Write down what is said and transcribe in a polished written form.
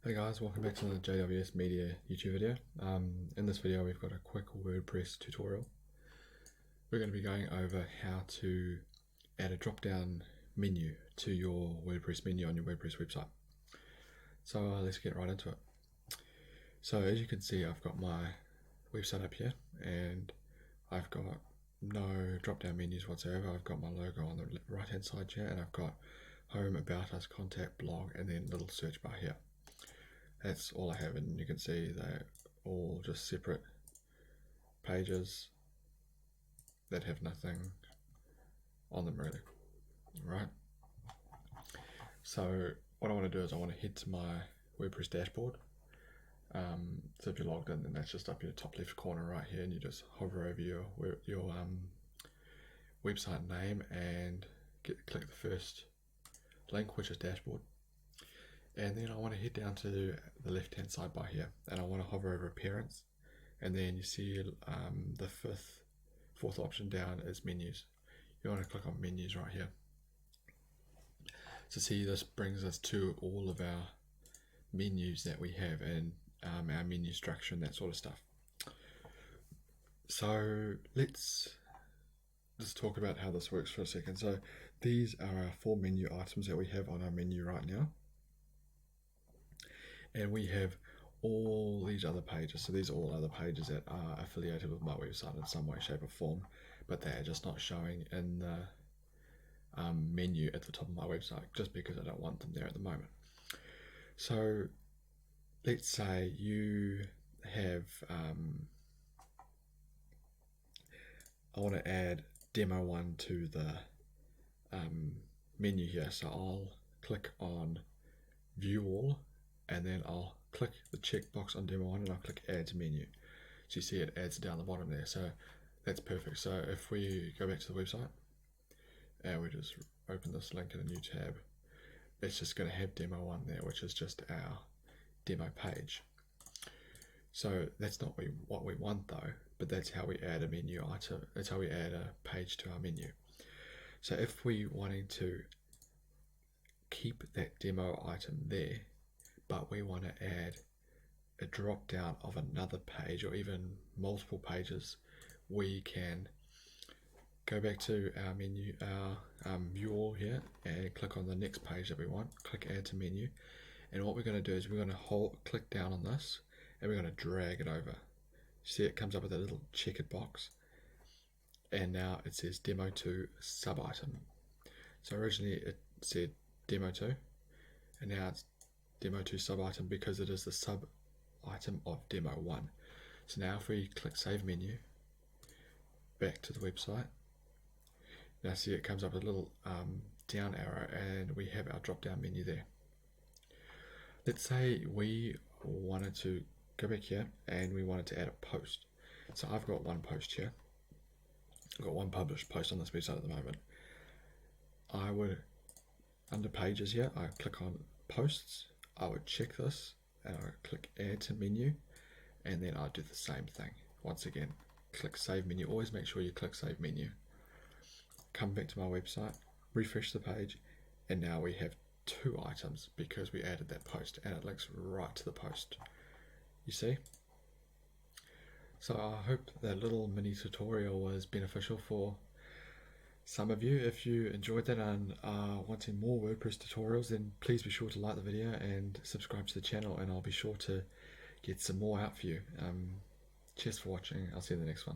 Hey guys, welcome back to the JWS Media YouTube video. In this video we've got a quick WordPress tutorial. We're going to be going over how to add a drop down menu to your WordPress menu on your WordPress website. So let's get right into it. So as you can see, I've got my website up here and I've got no drop down menus whatsoever. I've got my logo on the right hand side here and I've got home, about us, contact, blog, and then little search bar here. That's all I have, and you can see they're all just separate pages that have nothing on them really, right? So what I want to do is I want to head to my WordPress dashboard. So if you're logged in, then that's just up your top left corner right here, and you just hover over your website name and click the first link, which is dashboard. And then I want to head down to the left hand side bar here and I want to hover over appearance, and then you see the fourth option down is menus. You want to click on menus right here. So see, this brings us to all of our menus that we have and our menu structure and that sort of stuff. So let's just talk about how this works for a second. So these are our 4 menu items that we have on our menu right now. And we have all these other pages. So these are all other pages that are affiliated with my website in some way, shape or form, but they're just not showing in the menu at the top of my website just because I don't want them there at the moment. So let's say you have, I want to add demo 1 to the menu here. So I'll click on view all, and then I'll click the checkbox on demo 1 and I'll click add to menu. So you see it adds down the bottom there, so that's perfect. So if we go back to the website and we just open this link in a new tab, it's just going to have demo 1 there, which is just our demo page. So that's not what we want though, but that's how we add a menu item. That's how we add a page to our menu. So if we wanting to keep that demo item there, but we want to add a drop down of another page or even multiple pages, we can go back to our menu, our view all here, and click on the next page that we want, click add to menu, and what we're going to do is we're going to click down on this and we're going to drag it over. See, it comes up with a little checkered box, and now it says demo 2 sub item. So originally it said demo 2 and now it's demo 2 sub item because it is the sub item of demo 1. So now if we click save menu, back to the website, now see it comes up with a little down arrow and we have our drop down menu there. Let's say we wanted to go back here and we wanted to add a post. So I've got one post here. I've got one published post on this website at the moment. I would, under pages here, I click on posts, I would check this and I would click add to menu, and then I'd do the same thing. Once again, click save menu. Always make sure you click save menu. Come back to my website, refresh the page, and now we have 2 items because we added that post and it links right to the post. You see? So I hope that little mini tutorial was beneficial for some of you. If you enjoyed that and are wanting more WordPress tutorials, then please be sure to like the video and subscribe to the channel, and I'll be sure to get some more out for you. Cheers for watching. I'll see you in the next one.